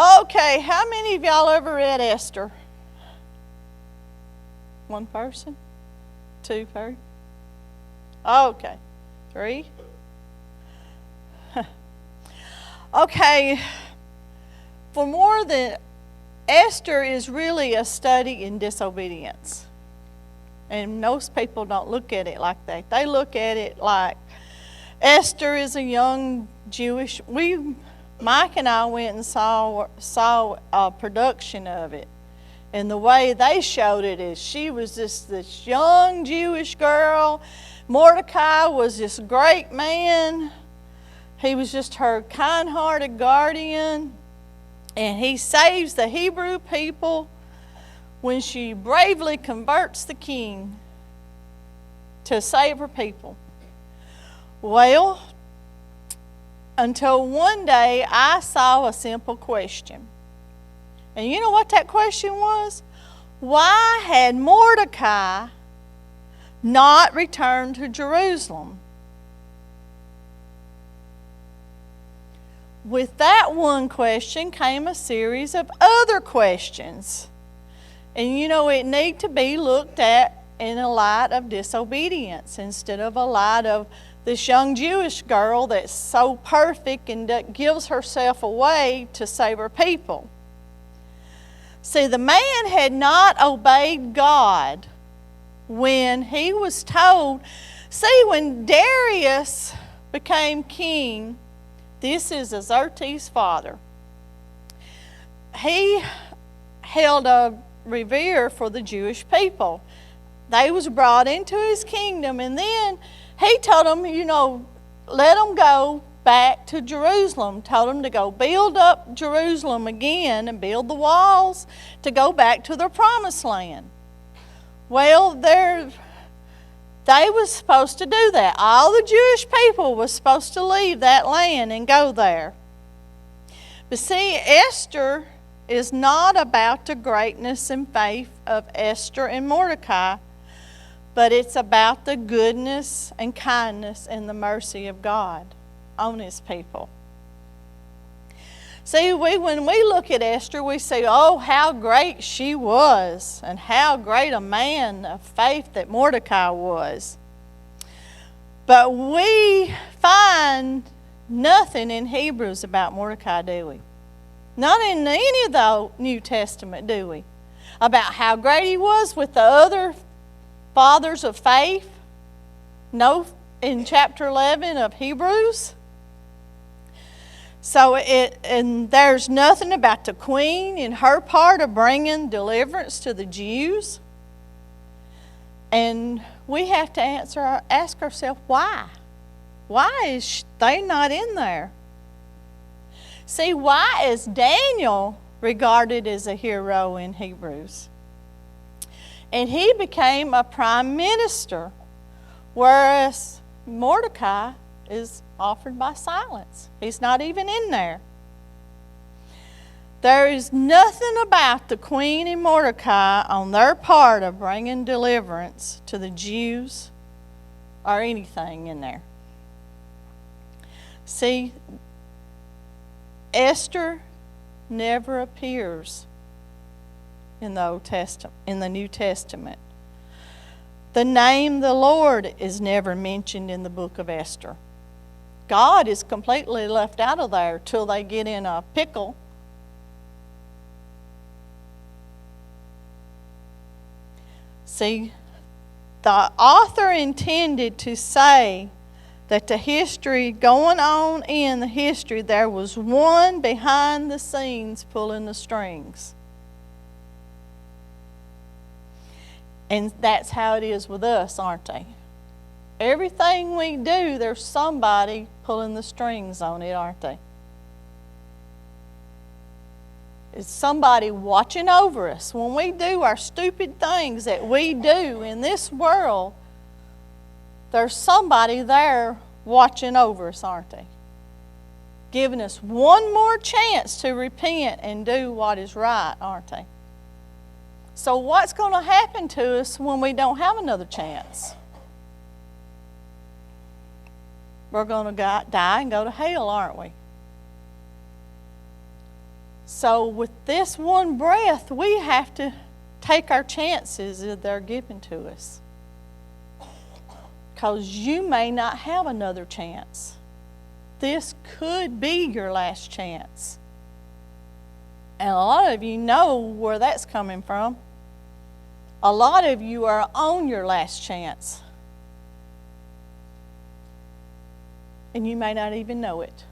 Okay, how many of y'all ever read Esther? One person? Two, three? Okay, three? Okay, for more than Esther is really a study in disobedience. And most people don't look at it like that. They look at it like Esther is a young Jewish. Mike and I went and saw a production of it. And the way they showed it is she was just this young Jewish girl. Mordecai was this great man. He was just her kind-hearted guardian. And he saves the Hebrew people when she bravely converts the king to save her people. Well, until one day I saw a simple question. And you know what that question was? Why had Mordecai not returned to Jerusalem? With that one question came a series of other questions. And you know, it need to be looked at in a light of disobedience instead of a light of this young Jewish girl that's so perfect and that gives herself away to save her people. See, the man had not obeyed God when he was told. See, when Darius became king, this is Xerxes' father. He held a revere for the Jewish people. They was brought into his kingdom, and then he told them, you know, let them go back to Jerusalem. Told them to go build up Jerusalem again and build the walls to go back to their promised land. Well, they was supposed to do that. All the Jewish people was supposed to leave that land and go there. But see, Esther is not about the greatness and faith of Esther and Mordecai, but it's about the goodness and kindness and the mercy of God on his people. See, when we look at Esther, we say, oh, how great she was, and how great a man of faith that Mordecai was. But we find nothing in Hebrews about Mordecai, do we? Not in any of the New Testament, do we? About how great he was with the other fathers of faith. No, in chapter 11 of Hebrews. So and there's nothing about the queen in her part of bringing deliverance to the Jews. And we have to ask ourselves, why? Why is they not in there? See, why is Daniel regarded as a hero in Hebrews? And he became a prime minister, whereas Mordecai is offered by silence. He's not even in there. There is nothing about the queen and Mordecai on their part of bringing deliverance to the Jews or anything in there. See, Esther never appears in the New Testament. The name the Lord is never mentioned in the book of Esther. God is completely left out of there till they get in a pickle. See, the author intended to say that the history, going on in the history, there was one behind the scenes pulling the strings. And that's how it is with us, aren't they? Everything we do, there's somebody pulling the strings on it, aren't they? It's somebody watching over us. When we do our stupid things that we do in this world, there's somebody there watching over us, aren't they? Giving us one more chance to repent and do what is right, aren't they? So what's going to happen to us when we don't have another chance? We're going to die and go to hell, aren't we? So with this one breath, we have to take our chances that they're given to us. Because you may not have another chance. This could be your last chance. And a lot of you know where that's coming from. A lot of you are on your last chance. And you may not even know it.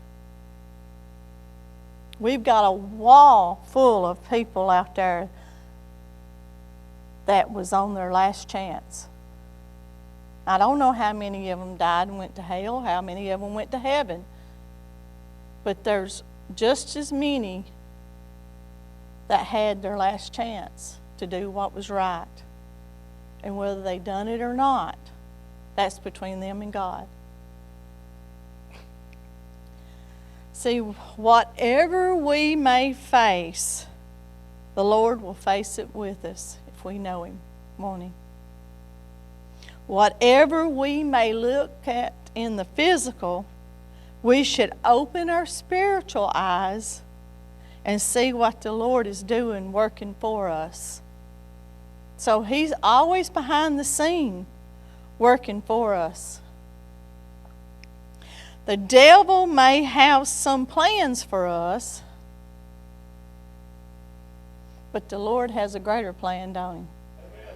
We've got a wall full of people out there that was on their last chance. I don't know how many of them died and went to hell, how many of them went to heaven. But there's just as many that had their last chance to do what was right. And whether they done it or not, that's between them and God. See, whatever we may face, the Lord will face it with us if we know Him, won't He? Whatever we may look at in the physical, we should open our spiritual eyes and see what the Lord is doing, working for us. So He's always behind the scene, working for us. The devil may have some plans for us, but the Lord has a greater plan, don't He? Amen.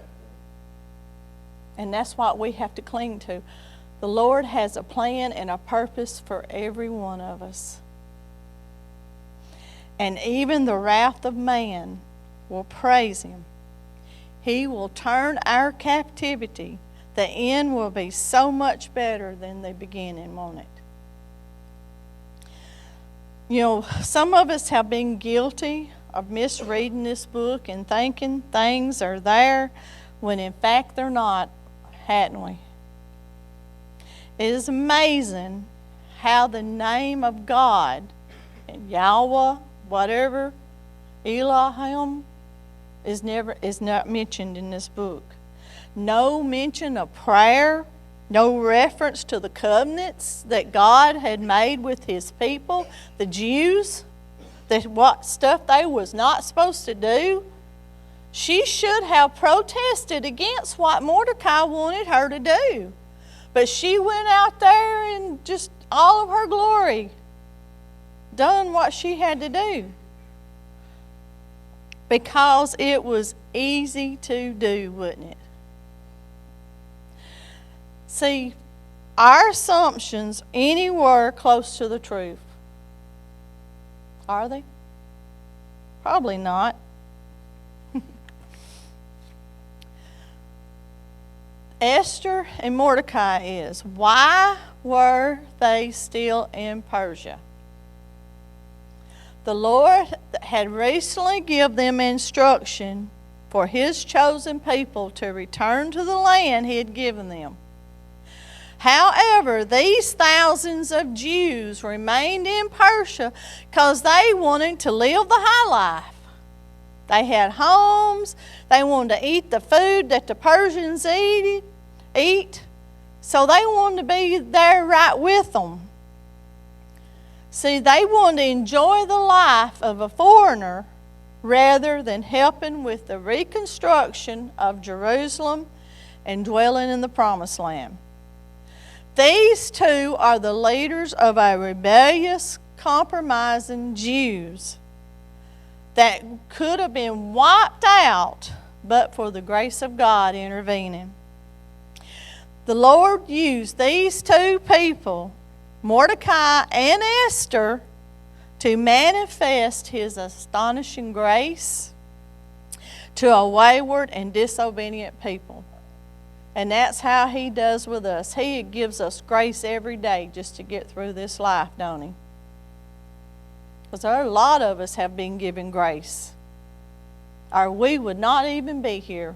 And that's what we have to cling to. The Lord has a plan and a purpose for every one of us. And even the wrath of man will praise Him. He will turn our captivity. The end will be so much better than the beginning, won't it? You know, some of us have been guilty of misreading this book and thinking things are there when in fact they're not, hadn't we? It is amazing how the name of God, Yahweh, whatever, Elohim, is not mentioned in this book. No mention of prayer, no reference to the covenants that God had made with His people, the Jews, that what stuff they was not supposed to do. She should have protested against what Mordecai wanted her to do. But she went out there and just all of her glory done what she had to do. Because it was easy to do, wasn't it? See, our assumptions anywhere close to the truth. Are they? Probably not. Esther and Mordecai is, why were they still in Persia? The Lord had recently given them instruction for His chosen people to return to the land He had given them. However, these thousands of Jews remained in Persia because they wanted to live the high life. They had homes. They wanted to eat the food that the Persians eat. So they wanted to be there right with them. See, they wanted to enjoy the life of a foreigner rather than helping with the reconstruction of Jerusalem and dwelling in the Promised Land. These two are the leaders of a rebellious, compromising Jews that could have been wiped out but for the grace of God intervening. The Lord used these two people, Mordecai and Esther, to manifest His astonishing grace to a wayward and disobedient people. And that's how He does with us. He gives us grace every day just to get through this life, don't He? Because a lot of us have been given grace, or we would not even be here.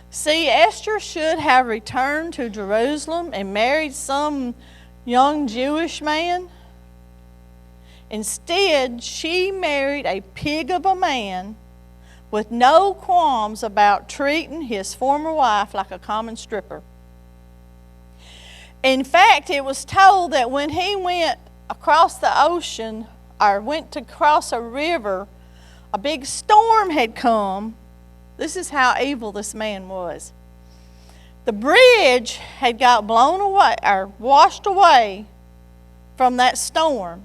See, Esther should have returned to Jerusalem and married some young Jewish man. Instead, she married a pig of a man with no qualms about treating his former wife like a common stripper. In fact, it was told that when he went across the ocean or went to cross a river, a big storm had come. This is how evil this man was. The bridge had got blown away or washed away from that storm.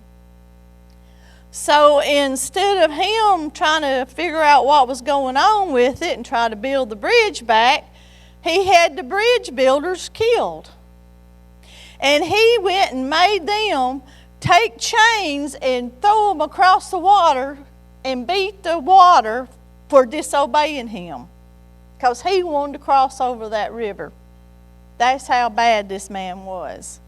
So instead of him trying to figure out what was going on with it and try to build the bridge back, he had the bridge builders killed. And he went and made them take chains and throw them across the water and beat the water for disobeying him, because he wanted to cross over that river. That's how bad this man was.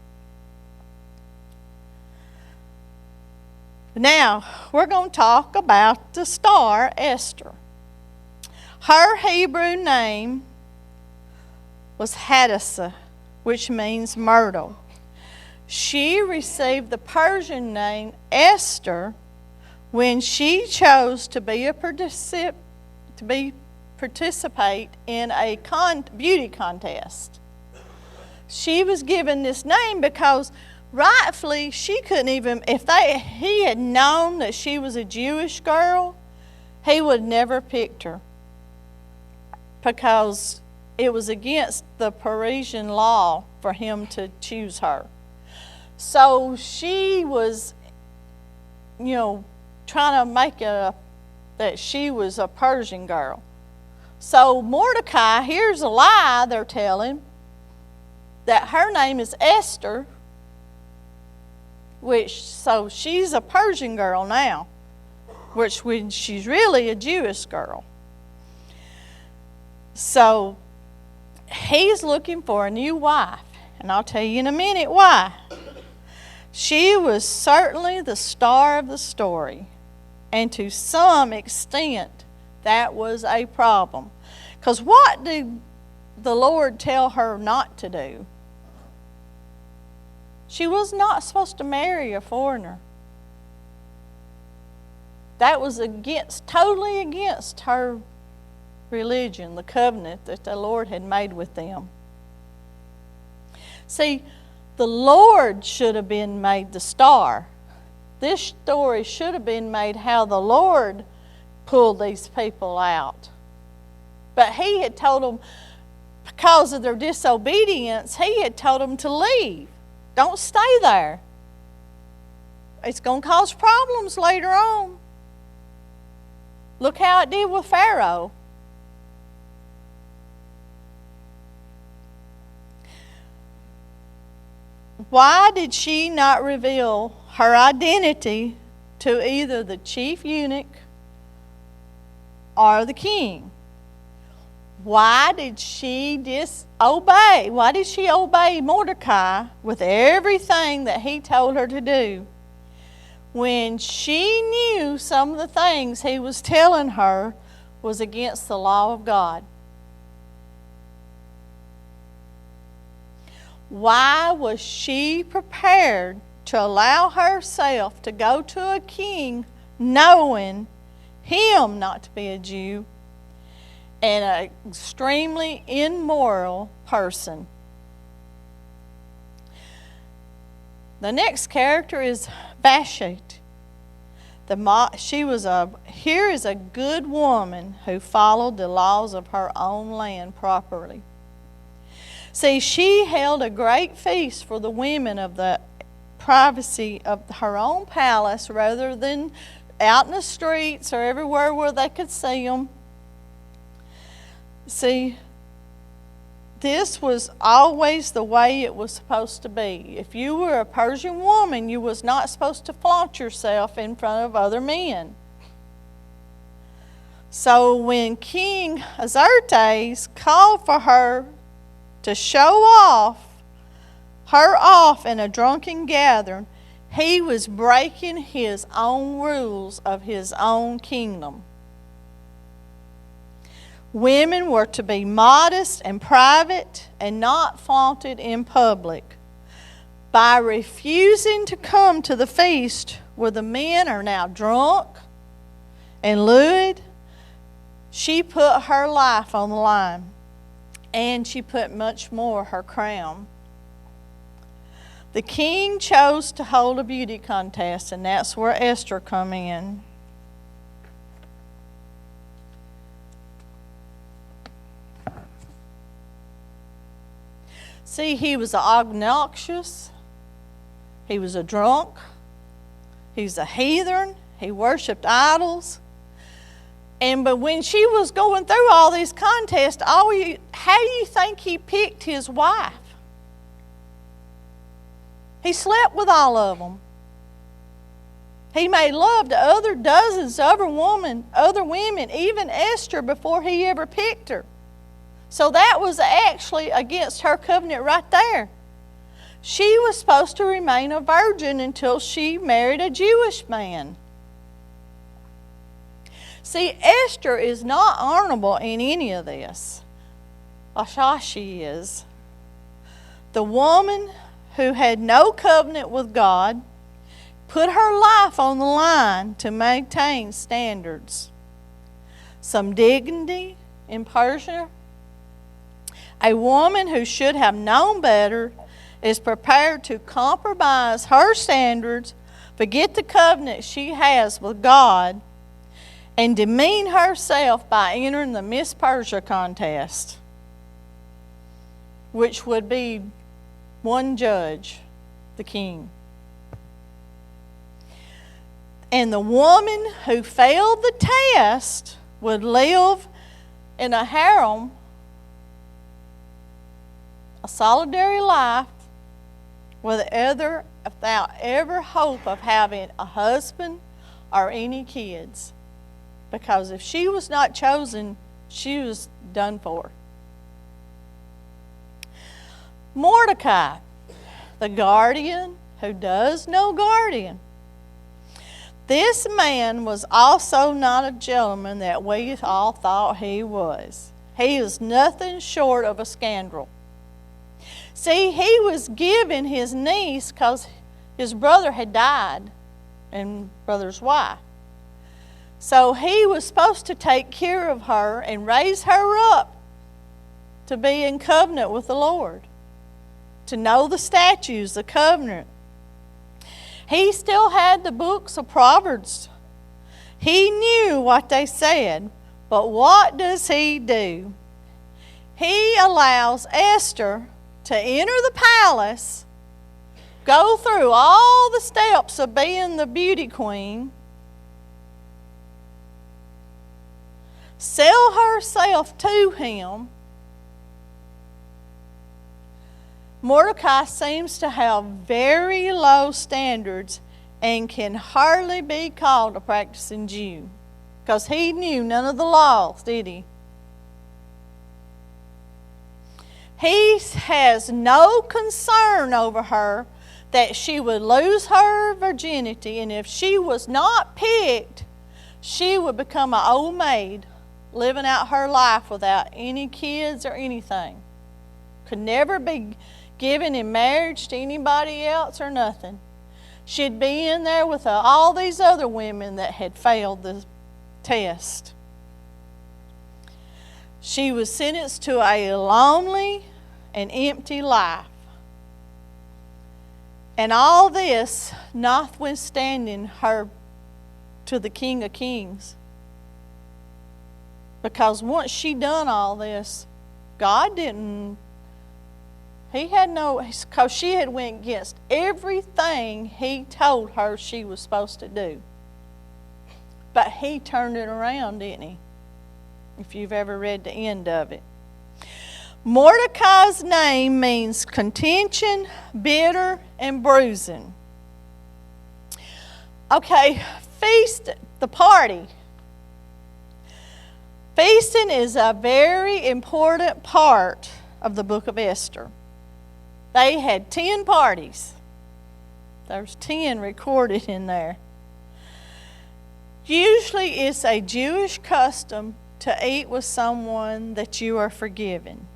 Now, we're going to talk about the star Esther. Her Hebrew name was Hadassah, which means myrtle. She received the Persian name Esther when she chose to participate in a beauty contest. She was given this name because rightfully she couldn't even, he had known that she was a Jewish girl, he would never picked her, because it was against the Parisian law for him to choose her. So she was, trying to make that she was a Persian girl. So Mordecai hears a lie they're telling, that her name is Esther, so she's a Persian girl now, when she's really a Jewish girl. So he's looking for a new wife, and I'll tell you in a minute why. She was certainly the star of the story, and to some extent that was a problem. Because what did the Lord tell her not to do? She was not supposed to marry a foreigner. That was totally against her religion, the covenant that the Lord had made with them. See, the Lord should have been made the star. This story should have been made how the Lord pulled these people out. But he had told them, because of their disobedience, he had told them to leave. Don't stay there. It's going to cause problems later on. Look how it did with Pharaoh. Why did she not reveal her identity to either the chief eunuch or the king? Why did she disobey? Why did she obey Mordecai with everything that he told her to do, when she knew some of the things he was telling her was against the law of God? Why was she prepared to allow herself to go to a king knowing him not to be a Jew and an extremely immoral person? The next character is Vashti. Here is a good woman who followed the laws of her own land properly. See, she held a great feast for the women of the privacy of her own palace rather than out in the streets or everywhere where they could see them. See, this was always the way it was supposed to be. If you were a Persian woman, you was not supposed to flaunt yourself in front of other men. So when King Xerxes called for her to show her off in a drunken gathering, he was breaking his own rules of his own kingdom. Women were to be modest and private and not flaunted in public. By refusing to come to the feast where the men are now drunk and lewd, she put her life on the line. And she put much more, her crown. The king chose to hold a beauty contest, and that's where Esther come in. See, he was obnoxious. He was a drunk. He was a heathen. He worshipped idols. But when she was going through all these contests, how do you think he picked his wife? He slept with all of them. He made love to other dozens of other women, even Esther, before he ever picked her. So that was actually against her covenant right there. She was supposed to remain a virgin until she married a Jewish man. See, Esther is not honorable in any of this. She is. The woman who had no covenant with God put her life on the line to maintain standards. Some dignity in Persia. A woman who should have known better is prepared to compromise her standards, forget the covenant she has with God, and demean herself by entering the Miss Persia contest, which would be one judge, the king. And the woman who failed the test would live in a harem, a solitary life, without ever hope of having a husband or any kids. Because if she was not chosen, she was done for. Mordecai, the guardian who does no guardian. This man was also not a gentleman that we all thought he was. He is nothing short of a scoundrel. See, he was giving his niece because his brother had died, and brother's wife. So he was supposed to take care of her and raise her up to be in covenant with the Lord, to know the statutes, the covenant. He still had the books of Proverbs. He knew what they said, but what does he do? He allows Esther to enter the palace, go through all the steps of being the beauty queen, sell herself to him. Mordecai seems to have very low standards and can hardly be called a practicing Jew, because he knew none of the laws, did he? He has no concern over her that she would lose her virginity, and if she was not picked, she would become an old maid living out her life without any kids or anything. Could never be given in marriage to anybody else or nothing. She'd be in there with all these other women that had failed the test. She was sentenced to a lonely and empty life. And all this notwithstanding her to the King of Kings. Because once she done all this, God didn't, he had no, because she had went against everything he told her she was supposed to do. But he turned it around, didn't he? If you've ever read the end of it. Mordecai's name means contention, bitter, and bruising. Okay, feast, the party. Feasting is a very important part of the book of Esther. They had 10 parties. There's 10 recorded in there. Usually it's a Jewish custom to eat with someone that you are forgiven.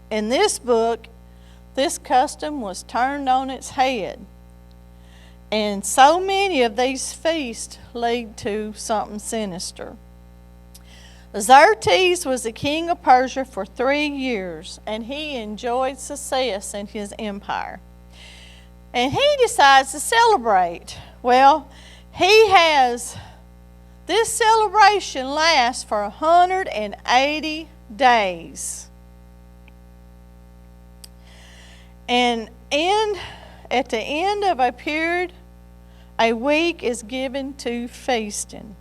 In this book, this custom was turned on its head. And so many of these feasts lead to something sinister. Xerxes was the king of Persia for 3 years, and he enjoyed success in his empire. And he decides to celebrate. Well, this celebration lasts for 180 days. And at the end of a period, a week is given to feasting.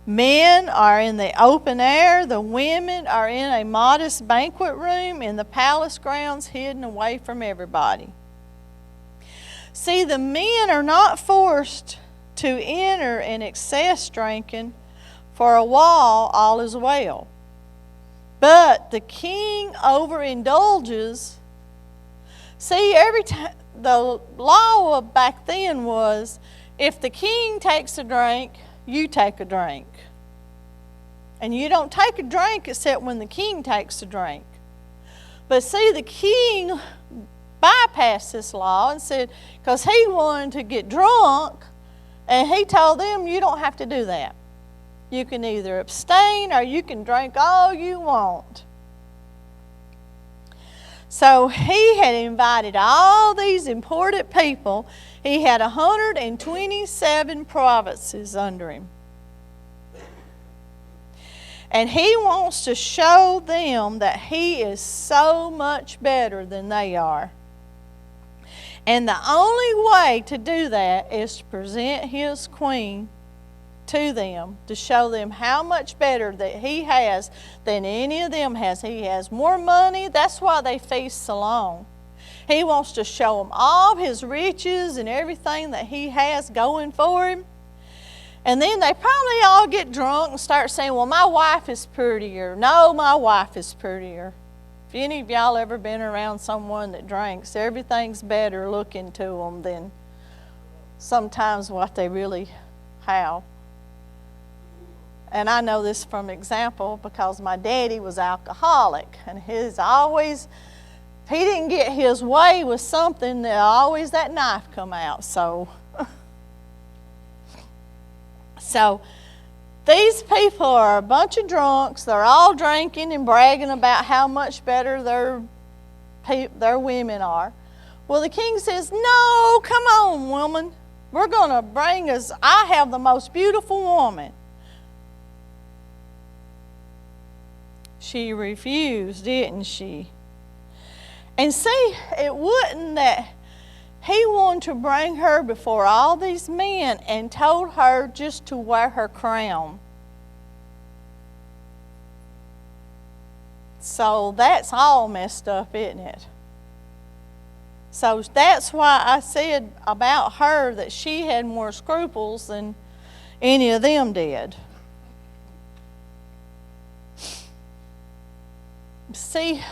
Men are in the open air. The women are in a modest banquet room in the palace grounds, hidden away from everybody. See, the men are not forced to enter in excess drinking, for a while all is well. But the king overindulges. See, every time the law of back then was, if the king takes a drink, you take a drink. And you don't take a drink except when the king takes a drink. But see, the king bypassed this law and said, because he wanted to get drunk, and he told them, you don't have to do that. You can either abstain or you can drink all you want. So he had invited all these important people. He had 127 provinces under him. And he wants to show them that he is so much better than they are. And the only way to do that is to present his queen to them, to show them how much better that he has than any of them has. He has more money. That's why they feast so long. He wants to show them all his riches and everything that he has going for him. And then they probably all get drunk and start saying, well, my wife is prettier. No, my wife is prettier. If any of y'all ever been around someone that drinks, everything's better looking to them than sometimes what they really have. And I know this from example because my daddy was alcoholic, and if he didn't get his way with something, always that knife come out. So these people are a bunch of drunks. They're all drinking and bragging about how much better their women are. Well, the king says, no, come on, woman. We're going to I have the most beautiful woman. She refused, didn't she? And see, it wasn't that he wanted to bring her before all these men and told her just to wear her crown. So that's all messed up, isn't it? So that's why I said about her that she had more scruples than any of them did. See,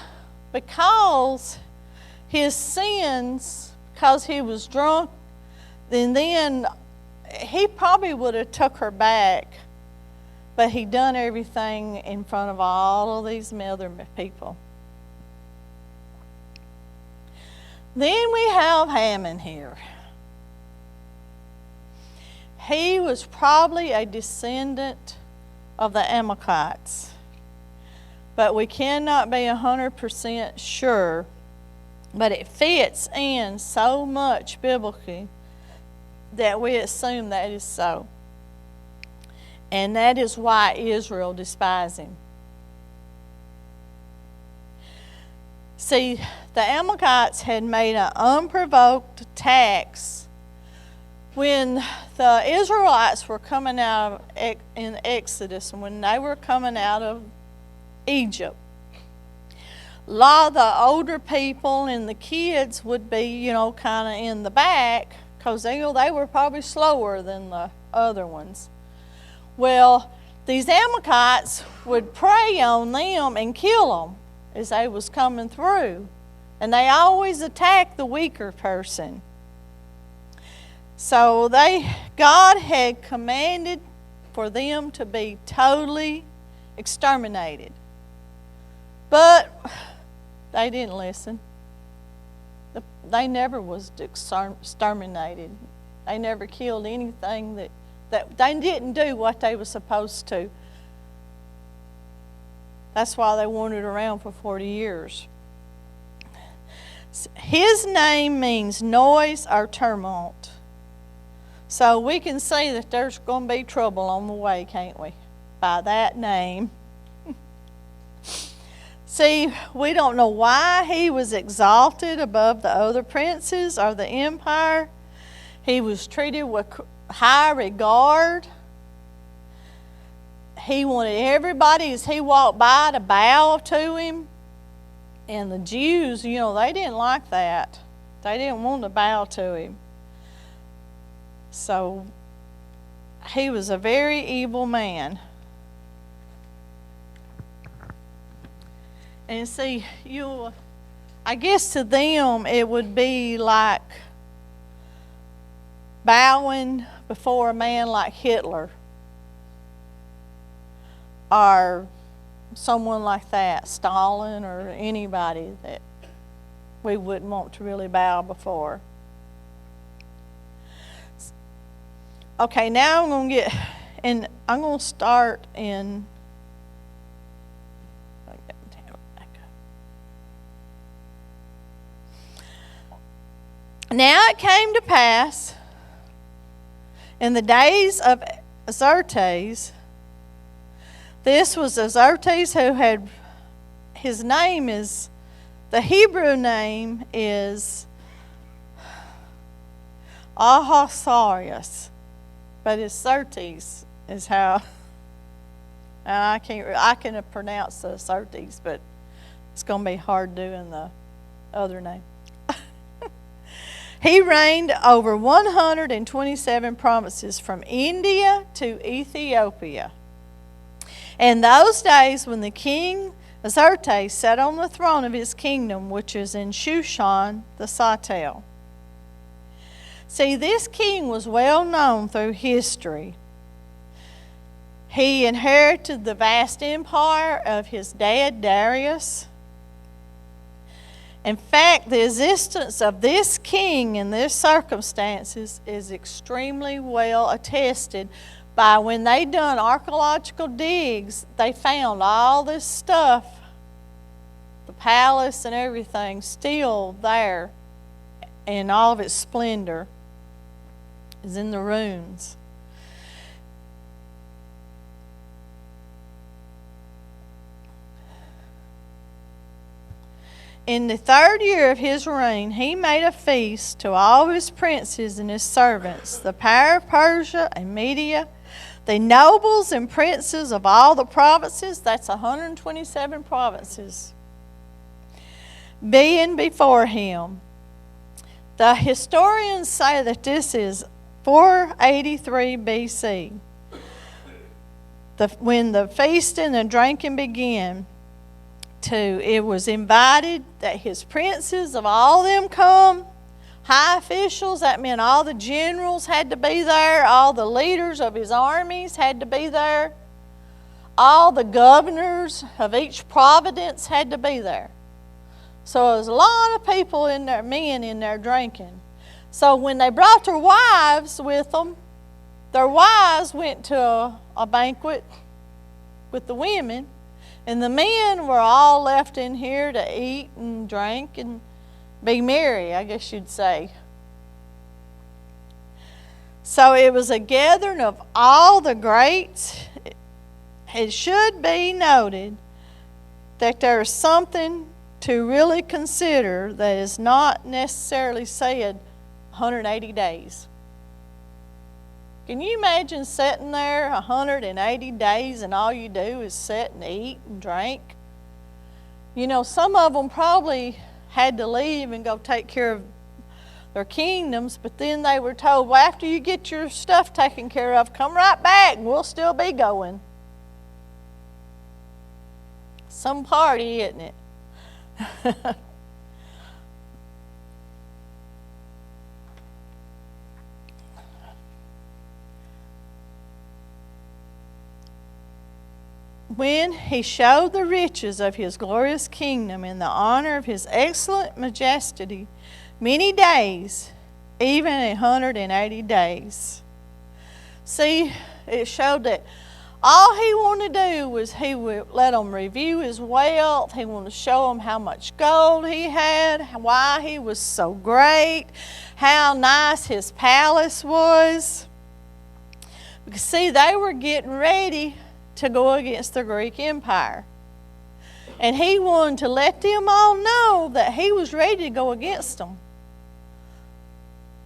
because his sins, because he was drunk, then he probably would have took her back, but he done everything in front of all of these other people. Then we have Haman here. He was probably a descendant of the Amalekites, but we cannot be 100% sure. But it fits in so much biblically that we assume that is so. And that is why Israel despised him. See, the Amalekites had made an unprovoked attacks when the Israelites were coming out in Exodus, and when they were coming out of Egypt. A lot of the older people and the kids would be, kind of in the back because they were probably slower than the other ones. Well, these Amalekites would prey on them and kill them as they was coming through. And they always attacked the weaker person. So God had commanded for them to be totally exterminated. But they didn't listen. They never was exterminated. They never killed anything that they didn't do what they were supposed to. That's why they wandered around for 40 years. His name means noise or tumult. So we can see that there's going to be trouble on the way, can't we? By that name. See, we don't know why he was exalted above the other princes or the empire. He was treated with high regard. He wanted everybody, as he walked by, to bow to him. And the Jews, they didn't like that. They didn't want to bow to him. So he was a very evil man. And see, I guess to them it would be like bowing before a man like Hitler or someone like that, Stalin, or anybody that we wouldn't want to really bow before. Okay, now I'm going to start in. Now it came to pass in the days of Xerxes. This was Xerxes who had, his name is, the Hebrew name is Ahasuerus, but it's Xerxes is how, and I can pronounce the Xerxes, but it's going to be hard doing the other name. He reigned over 127 provinces from India to Ethiopia. In those days, when the king Xerxes sat on the throne of his kingdom, which is in Shushan the Satel. See, this king was well known through history. He inherited the vast empire of his dad Darius. In fact, the existence of this king in this circumstances is extremely well attested by when they done archaeological digs, they found all this stuff, the palace and everything, still there in all of its splendor is in the ruins. In the 3rd year of his reign, he made a feast to all his princes and his servants, the power of Persia and Media, the nobles and princes of all the provinces, that's 127 provinces, being before him. The historians say that this is 483 BC, when the feasting and drinking began. It was invited that his princes of all of them come, high officials, that meant all the generals had to be there, all the leaders of his armies had to be there, all the governors of each province had to be there. So there was a lot of people in there, men in there drinking. So when they brought their wives with them, their wives went to a banquet with the women, and the men were all left in here to eat and drink and be merry, I guess you'd say. So it was a gathering of all the greats. It should be noted that there is something to really consider that is not necessarily said 180 days. Can you imagine sitting there 180 days and all you do is sit and eat and drink? Some of them probably had to leave and go take care of their kingdoms, but then they were told, well, after you get your stuff taken care of, come right back and we'll still be going. Some party, isn't it? When he showed the riches of his glorious kingdom and the honor of his excellent majesty, many days, even 180 days. See, it showed that All he wanted to do was he would let them review his wealth. He wanted to show them how much gold he had, why he was so great, how nice his palace was. Because see, they were getting ready to go against the Greek Empire. And he wanted to let them all know that he was ready to go against them.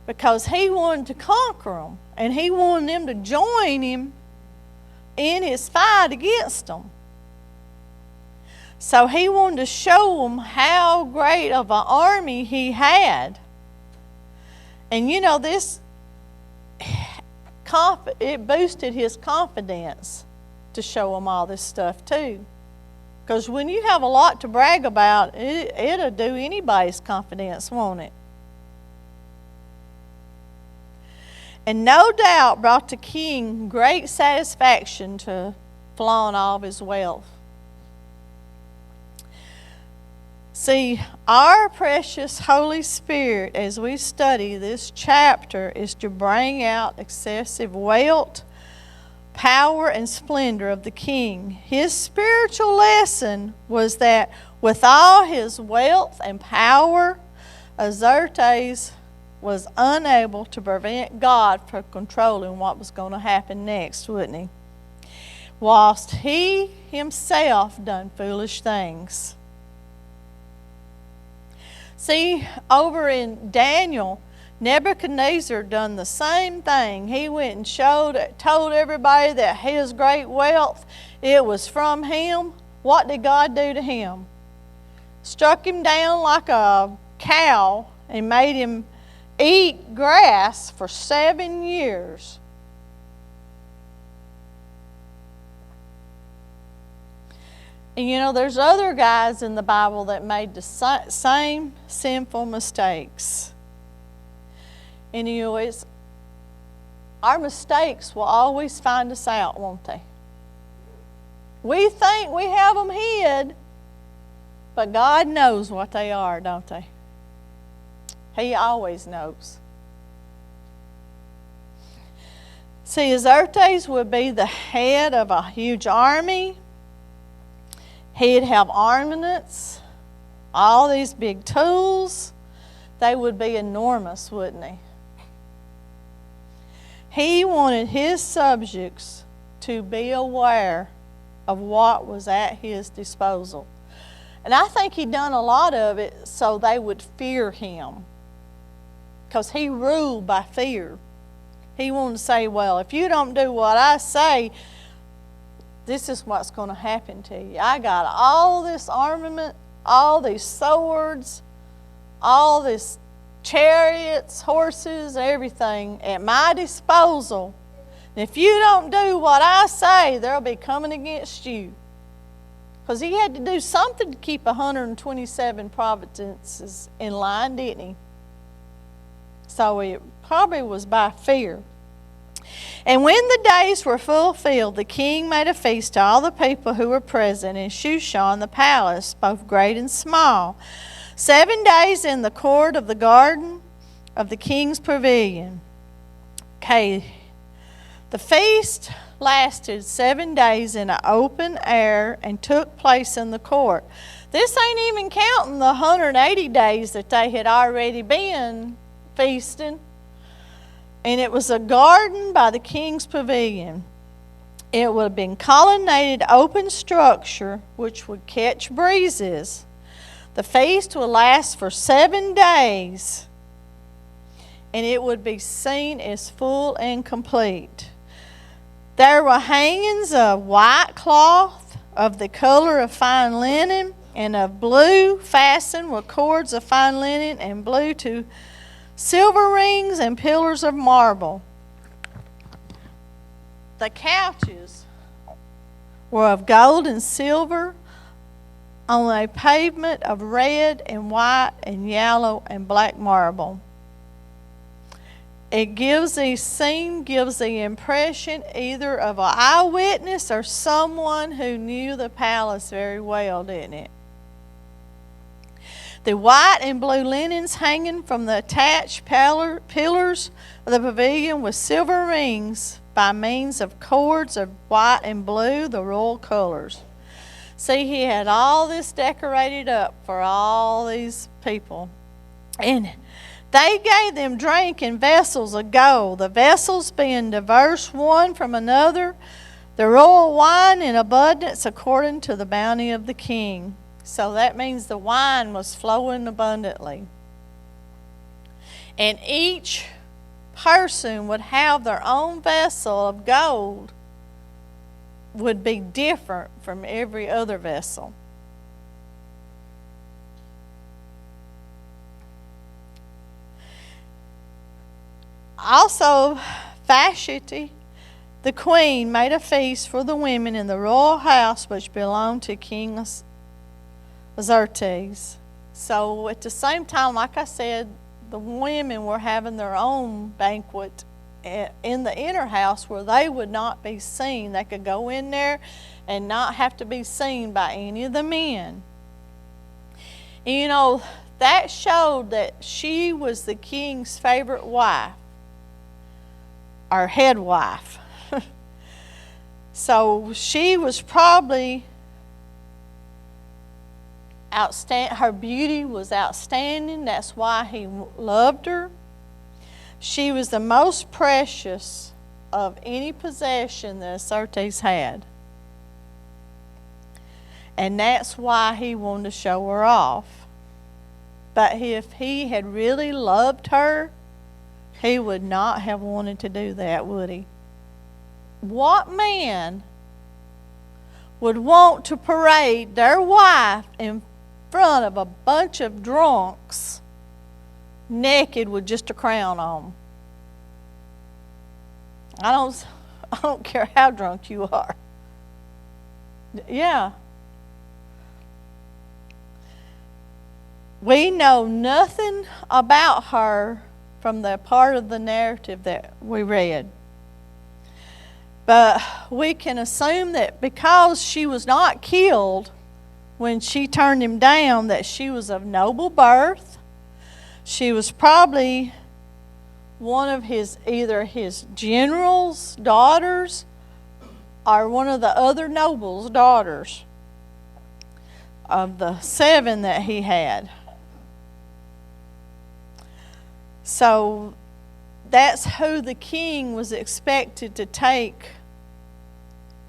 Because he wanted to conquer them. And he wanted them to join him in his fight against them. So he wanted to show them how great of an army he had. And you know, this, it boosted his confidence to show them all this stuff too. Because when you have a lot to brag about, it'll do anybody's confidence, won't it? And no doubt brought the king great satisfaction to flaunt all of his wealth. See, our precious Holy Spirit, as we study this chapter, is to bring out excessive wealth, power, and splendor of the king. His spiritual lesson was that with all his wealth and power, Esther-A was unable to prevent God from controlling what was going to happen next, wouldn't he? Whilst he himself done foolish things. See, over in Daniel, Nebuchadnezzar done the same thing. He went and told everybody that his great wealth, it was from him. What did God do to him? Struck him down like a cow and made him eat grass for 7 years. And you know, there's other guys in the Bible that made the same sinful mistakes. And you know, our mistakes will always find us out, won't they? We think we have them hid, but God knows what they are, don't they? He always knows. See, Esther-A would be the head of a huge army. He'd have armaments, all these big tools. They would be enormous, wouldn't he? He wanted his subjects to be aware of what was at his disposal. And I think he done a lot of it so they would fear him. Because he ruled by fear. He wanted to say, well, if you don't do what I say, this is what's going to happen to you. I got all this armament, all these swords, all these chariots, horses, everything at my disposal. And if you don't do what I say, they'll be coming against you. Because he had to do something to keep 127 provinces in line, didn't he? So it probably was by fear. And when the days were fulfilled, the king made a feast to all the people who were present in Shushan the palace, both great and small. 7 days in the court of the garden of the king's pavilion. Okay, the feast lasted 7 days in an open air and took place in the court. This ain't even counting the 180 days that they had already been feasting. And it was a garden by the king's pavilion. It would have been colonnaded open structure which would catch breezes. The feast would last for 7 days, and it would be seen as full and complete. There were hangings of white cloth, of the color of fine linen, and of blue, fastened with cords of fine linen and blue to silver rings and pillars of marble. The couches were of gold and silver on a pavement of red and white and yellow and black marble. It gives the scene, gives the impression either of an eyewitness or someone who knew the palace very well, didn't it? The white and blue linens hanging from the attached pillars of the pavilion with silver rings by means of cords of white and blue, the royal colors. See, he had all this decorated up for all these people. And they gave them drink in vessels of gold, the vessels being diverse one from another, the royal wine in abundance according to the bounty of the king. So that means the wine was flowing abundantly. And each person would have their own vessel of gold, would be different from every other vessel. Also, Vashti, the queen, made a feast for the women in the royal house which belonged to King Xerxes. So at the same time, like I said, the women were having their own banquet in the inner house where they would not be seen. They could go in there and not have to be seen by any of the men. And you know, that showed that she was the king's favorite wife, or head wife. So she was probably outstanding. Her beauty was outstanding. That's why he loved her. She was the most precious of any possession that Xerxes had. And that's why he wanted to show her off. But if he had really loved her, he would not have wanted to do that, would he? What man would want to parade their wife in front of a bunch of drunks naked with just a crown on? I don't care how drunk you are. Yeah. We know nothing about her from the part of the narrative that we read. But we can assume that because she was not killed when she turned him down, that she was of noble birth. She was probably one of either his general's daughters or one of the other nobles' daughters of the 7 that he had. So that's who the king was expected to take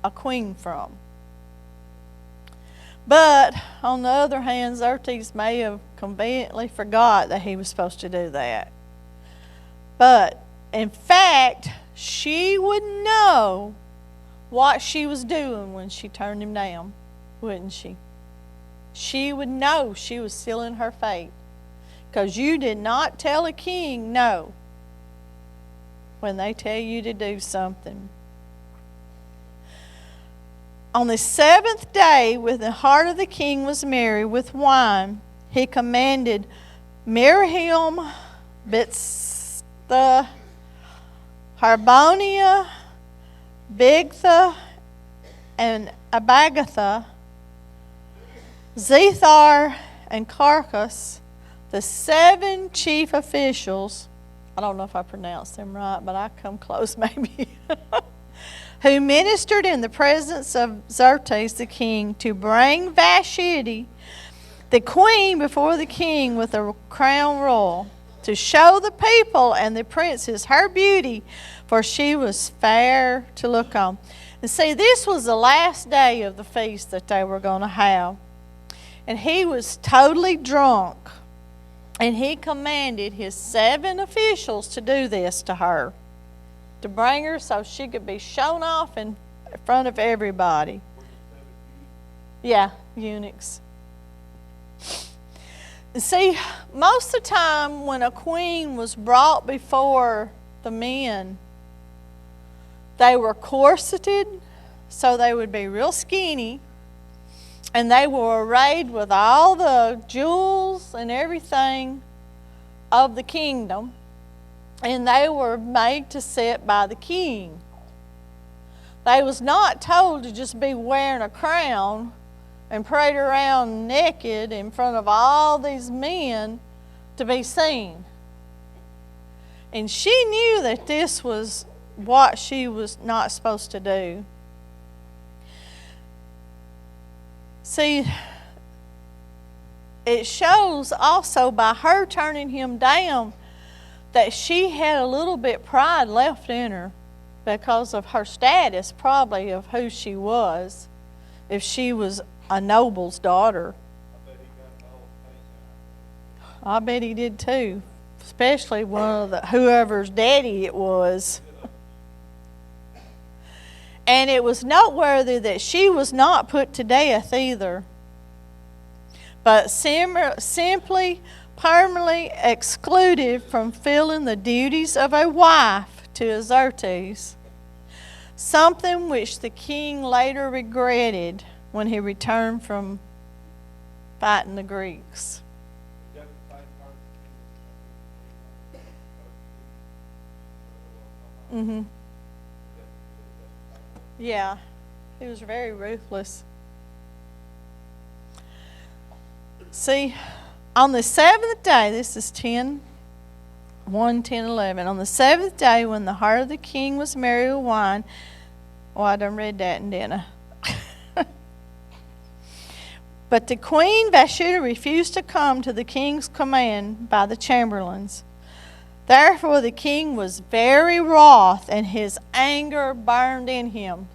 a queen from. But on the other hand, Xerxes may have conveniently forgot that he was supposed to do that. But in fact, she would know what she was doing when she turned him down, wouldn't she? She would know she was sealing her fate. Because you did not tell a king no when they tell you to do something. On the 7th day, when the heart of the king was merry with wine, he commanded Miriam, Bigtha, Harbonia, Bigtha, and Abagatha, Zethar, and Carcass, the 7 chief officials, I don't know if I pronounced them right, but I come close maybe, who ministered in the presence of Xerxes the king, to bring Vashti, the queen, before the king with a crown royal, to show the people and the princes her beauty, for she was fair to look on. And see, this was the last day of the feast that they were going to have. And he was totally drunk. And he commanded his 7 officials to do this to her, to bring her so she could be shown off in front of everybody. Yeah, eunuchs. And see, most of the time when a queen was brought before the men, they were corseted, so they would be real skinny. And they were arrayed with all the jewels and everything of the kingdom. And they were made to sit by the king. They was not told to just be wearing a crown and parade around naked in front of all these men to be seen. And she knew that this was what she was not supposed to do. See, it shows also by her turning him down that she had a little bit pride left in her because of her status, probably of who she was, if she was a noble's daughter. I bet he did too, especially one of whoever's daddy it was. And it was noteworthy that she was not put to death either, but simply permanently excluded from filling the duties of a wife to Xerxes, something which the king later regretted when he returned from fighting the Greeks. Mm-hmm. Yeah, he was very ruthless. See, on the seventh day, this is 10:11. On the seventh day, when the heart of the king was merry with wine, I done read that, didn't I? But the queen Bathsheba refused to come to the king's command by the chamberlains. Therefore the king was very wroth, and his anger burned in him.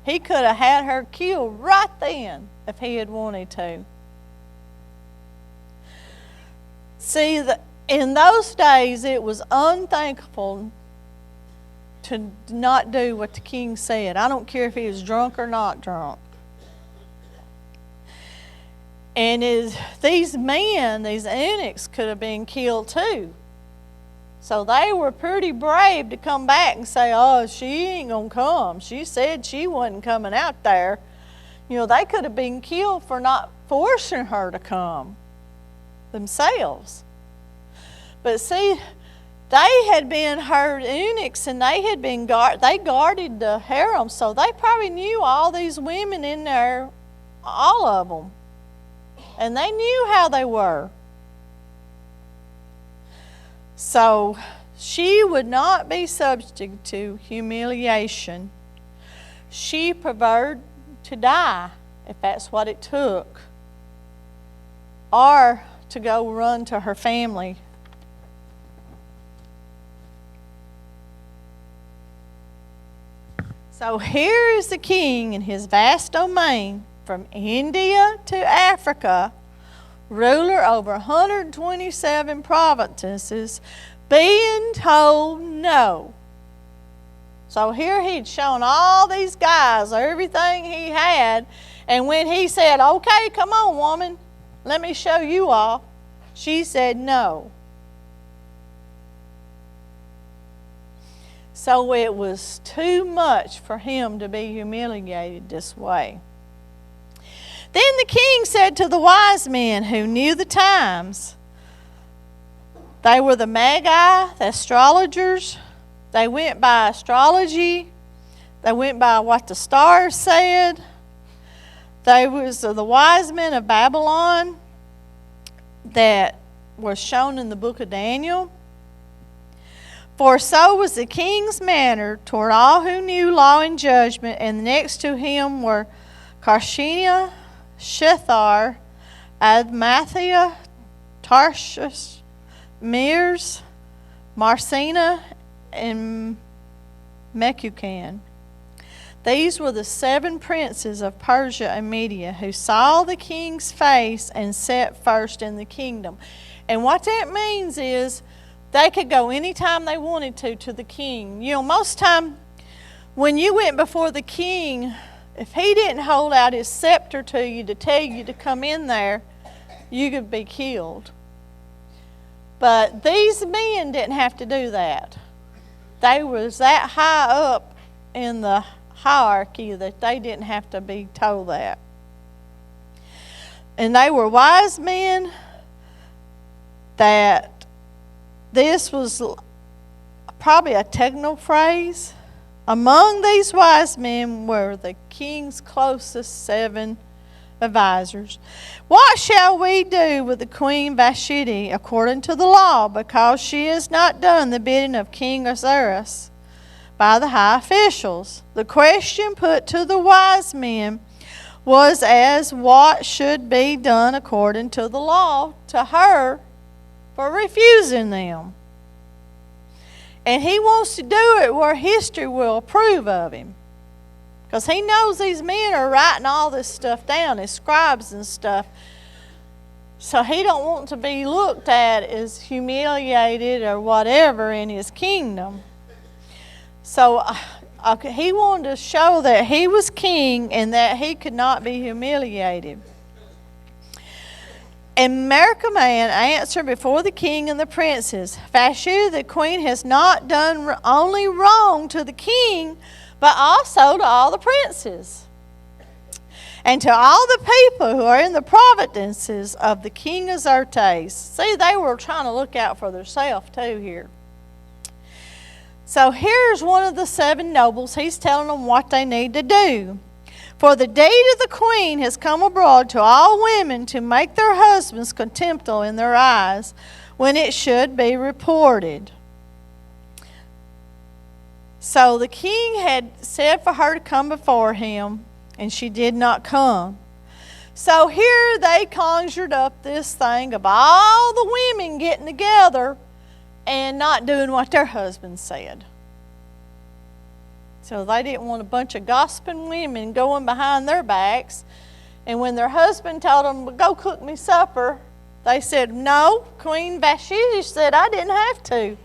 He could have had her killed right then if he had wanted to. See, in those days it was unthinkable to not do what the king said. I don't care if he was drunk or not drunk. And these men, these eunuchs, could have been killed too. So they were pretty brave to come back and say, oh, she ain't going to come. She said she wasn't coming out there. You know, they could have been killed for not forcing her to come themselves. But see, they had been her eunuchs, and they had been they guarded the harem, so they probably knew all these women in there, all of them. And they knew how they were. So she would not be subject to humiliation. She preferred to die, if that's what it took, or to go run to her family. So here is the king in his vast domain, from India to Africa, ruler over 127 provinces, being told no. So here he'd shown all these guys everything he had, and when he said, okay, come on, woman, let me show you all, she said no. So it was too much for him to be humiliated this way. Then the king said to the wise men who knew the times, they were the Magi, the astrologers. They went by astrology. They went by what the stars said. They was the wise men of Babylon that was shown in the book of Daniel. For so was the king's manner toward all who knew law and judgment, and next to him were Carshena, Shethar, Admathiah, Tarshish, Meres, Marsena, and Mecucan. These were the 7 princes of Persia and Media who saw the king's face and sat first in the kingdom. And what that means is they could go anytime they wanted to the king. You know, most time when you went before the king, if he didn't hold out his scepter to you to tell you to come in there, you could be killed. But these men didn't have to do that. They was that high up in the hierarchy that they didn't have to be told that. And they were wise men that this was probably a technical phrase. Among these wise men were the king's closest 7 advisors. What shall we do with the queen Vashti according to the law, because she has not done the bidding of King Ahasuerus? by the high officials. The question put to the wise men was as what should be done according to the law to her for refusing them. And he wants to do it where history will approve of him. Because he knows these men are writing all this stuff down as scribes and stuff. So he don't want to be looked at as humiliated or whatever in his kingdom. So he wanted to show that he was king and that he could not be humiliated. And Merchaman answered before the king and the princes, Vashti the queen has not done only wrong to the king, but also to all the princes, and to all the people who are in the provinces of the king of Xerxes. See, they were trying to look out for themselves too here. So here's one of the 7 nobles. He's telling them what they need to do. For the deed of the queen has come abroad to all women to make their husbands contemptible in their eyes, when it should be reported. So the king had said for her to come before him, and she did not come. So here they conjured up this thing of all the women getting together and not doing what their husbands said. So they didn't want a bunch of gossiping women going behind their backs. And when their husband told them, go cook me supper, they said, no, Queen Vashti said I didn't have to.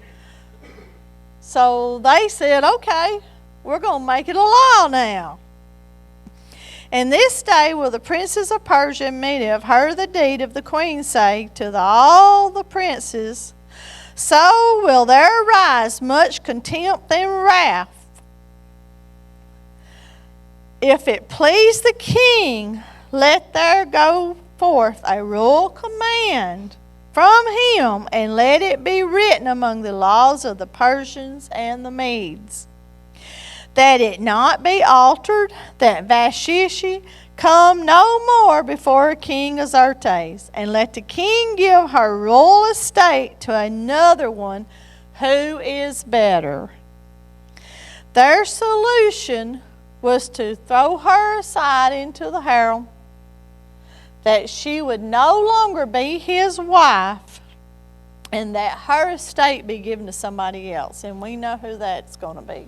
So they said, okay, we're going to make it a law now. And this day will the princes of Persia and Media have heard the deed of the queen say to all the princes, so will there arise much contempt and wrath. If it please the king, let there go forth a royal command from him, and let it be written among the laws of the Persians and the Medes, that it not be altered, that Vashti come no more before King Xerxes, and let the king give her royal estate to another one who is better. Their solution was to throw her aside into the harem, that she would no longer be his wife, and that her estate be given to somebody else. And we know who that's going to be.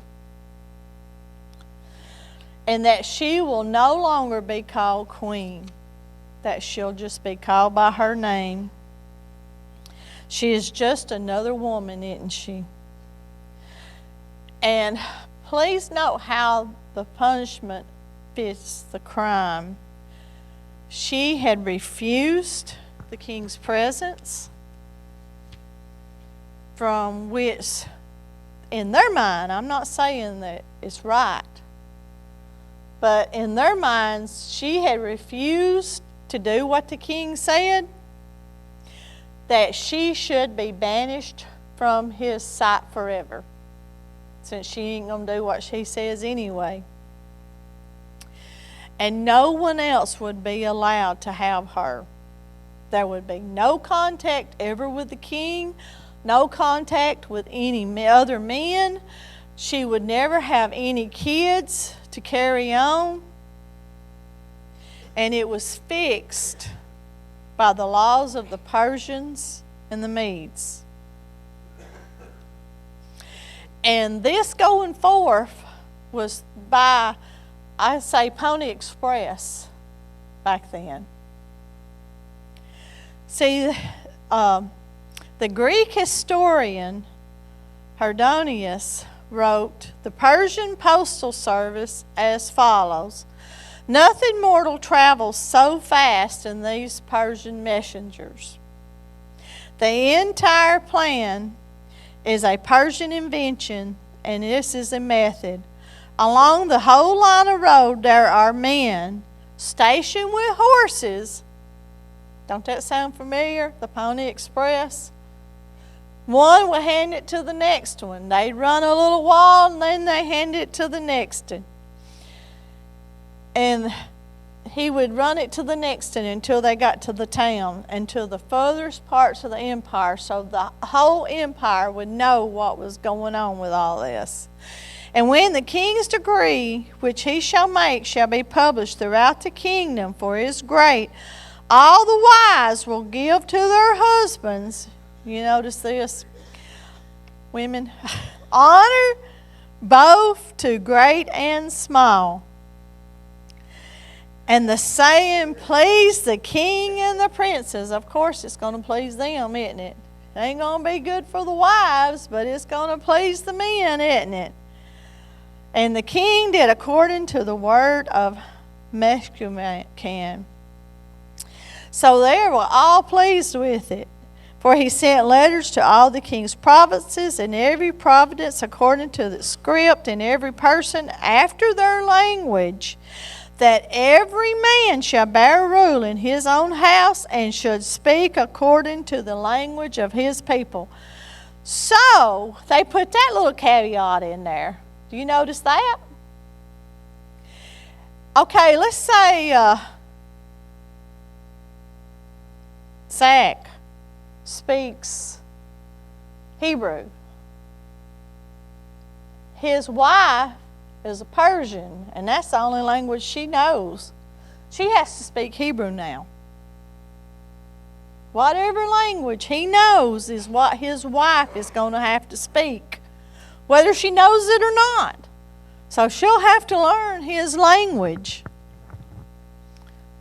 And that she will no longer be called queen, that she'll just be called by her name. She is just another woman, isn't she? And please note how the punishment fits the crime. She had refused the king's presence, from which, in their mind, I'm not saying that it's right, but in their minds, she had refused to do what the king said, that she should be banished from his sight forever, since she ain't going to do what she says anyway. And no one else would be allowed to have her. There would be no contact ever with the king, no contact with any other men. She would never have any kids to carry on. And it was fixed by the laws of the Persians and the Medes. And this going forth was by, I say, Pony Express back then. See, the Greek historian Herdonius wrote the Persian postal service as follows: nothing mortal travels so fast in these Persian messengers. The entire plan is a Persian invention, and this is a method. Along the whole line of road there are men stationed with horses. Don't that sound familiar? The Pony Express. One would hand it to the next one. They'd run a little while and then they hand it to the next one. And he would run it to the next one until they got to the town and to the furthest parts of the empire, so the whole empire would know what was going on with all this. And when the king's decree, which he shall make, shall be published throughout the kingdom, for it is great, all the wives will give to their husbands, you notice this, women, honor both to great and small. And the saying pleased the king and the princes. Of course, it's going to please them, isn't it? It ain't going to be good for the wives, but it's going to please the men, isn't it? And the king did according to the word of Memucan. So they were all pleased with it. For he sent letters to all the king's provinces, and every province according to the script, and every person after their language, that every man shall bear rule in his own house, and should speak according to the language of his people. So they put that little caveat in there. Do you notice that? Okay, let's say Zach speaks Hebrew. His wife is a Persian, and that's the only language she knows. She has to speak Hebrew now. Whatever language he knows is what his wife is going to have to speak, whether she knows it or not. So she'll have to learn his language.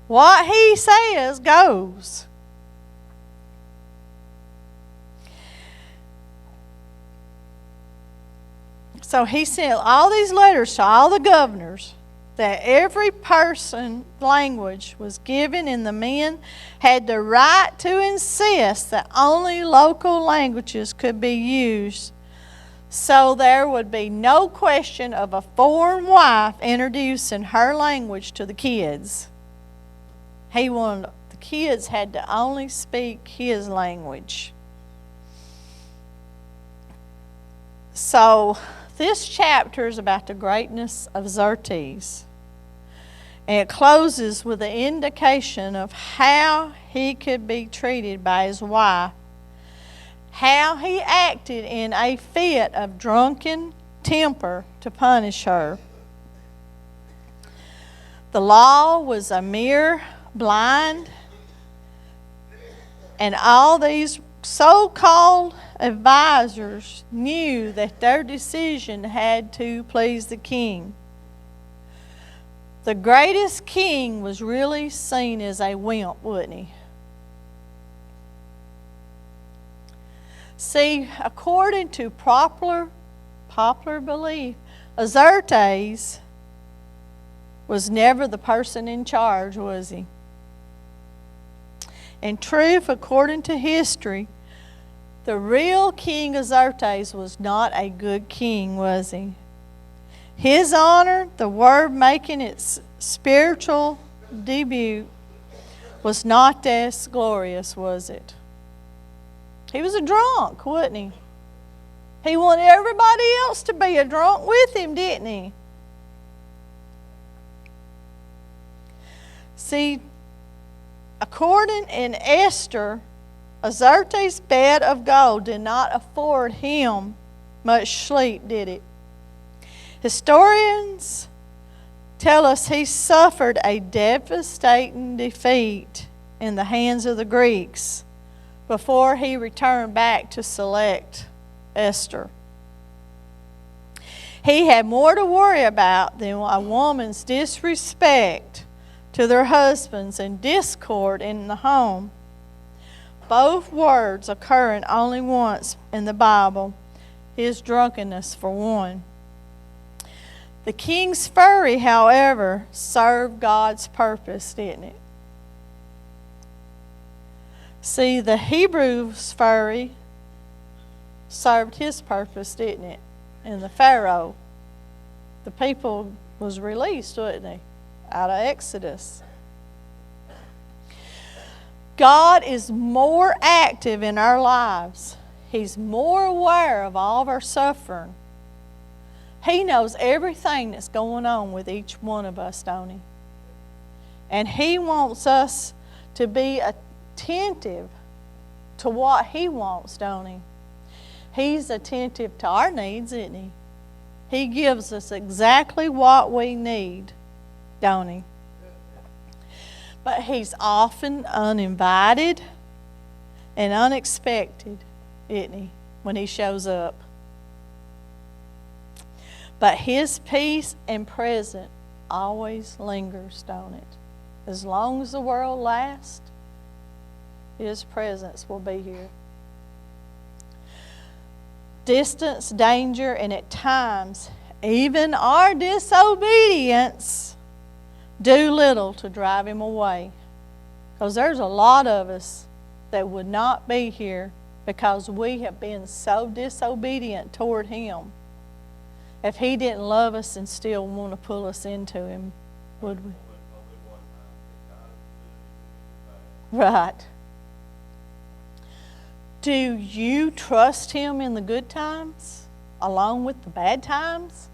What he says goes. So he sent all these letters to all the governors that every person language was given, and the men had the right to insist that only local languages could be used. So there would be no question of a foreign wife introducing her language to the kids. He wanted the kids had to only speak his language. So this chapter is about the greatness of Xerxes. And it closes with an indication of how he could be treated by his wife, how he acted in a fit of drunken temper to punish her. The law was a mere blind, and all these so-called advisors knew that their decision had to please the king. The greatest king was really seen as a wimp, wasn't he? See, according to popular belief, Xerxes was never the person in charge, was he? In truth, according to history, the real king Xerxes was not a good king, was he? His honor, the word making its spiritual debut, was not as glorious, was it? He was a drunk, wasn't he? He wanted everybody else to be a drunk with him, didn't he? See, according in Esther, Xerxes' bed of gold did not afford him much sleep, did it? Historians tell us he suffered a devastating defeat in the hands of the Greeks before he returned back to select Esther. He had more to worry about than a woman's disrespect to their husbands and discord in the home. Both words occurring only once in the Bible, his drunkenness for one. The king's fury, however, served God's purpose, didn't it? See, the Hebrews' fury served his purpose, didn't it? And the Pharaoh, the people was released, wasn't he? Out of Exodus. God is more active in our lives. He's more aware of all of our suffering. He knows everything that's going on with each one of us, don't he? And he wants us to be attentive to what he wants, don't he? He's attentive to our needs, isn't he? He gives us exactly what we need, don't He? But He's often uninvited and unexpected, isn't He, when He shows up. But His peace and presence always lingers, don't it? As long as the world lasts, His presence will be here. Distance, danger, and at times, even our disobedience do little to drive Him away. Because there's a lot of us that would not be here because we have been so disobedient toward Him. If He didn't love us and still want to pull us into Him, would we? Right. Do you trust Him in the good times along with the bad times?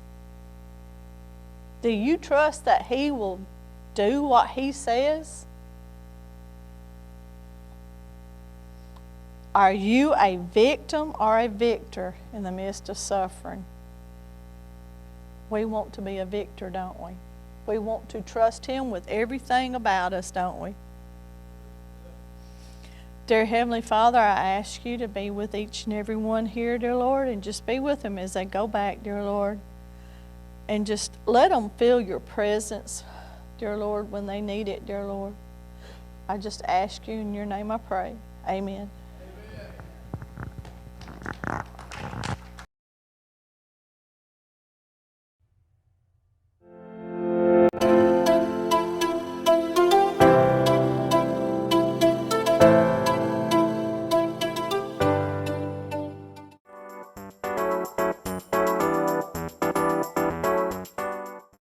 Do you trust that He will do what He says? Are you a victim or a victor in the midst of suffering? We want to be a victor, don't we? We want to trust Him with everything about us, don't we? Dear Heavenly Father, I ask You to be with each and every one here, dear Lord, and just be with them as they go back, dear Lord. And just let them feel Your presence, dear Lord, when they need it, dear Lord. I just ask You in Your name I pray. Amen.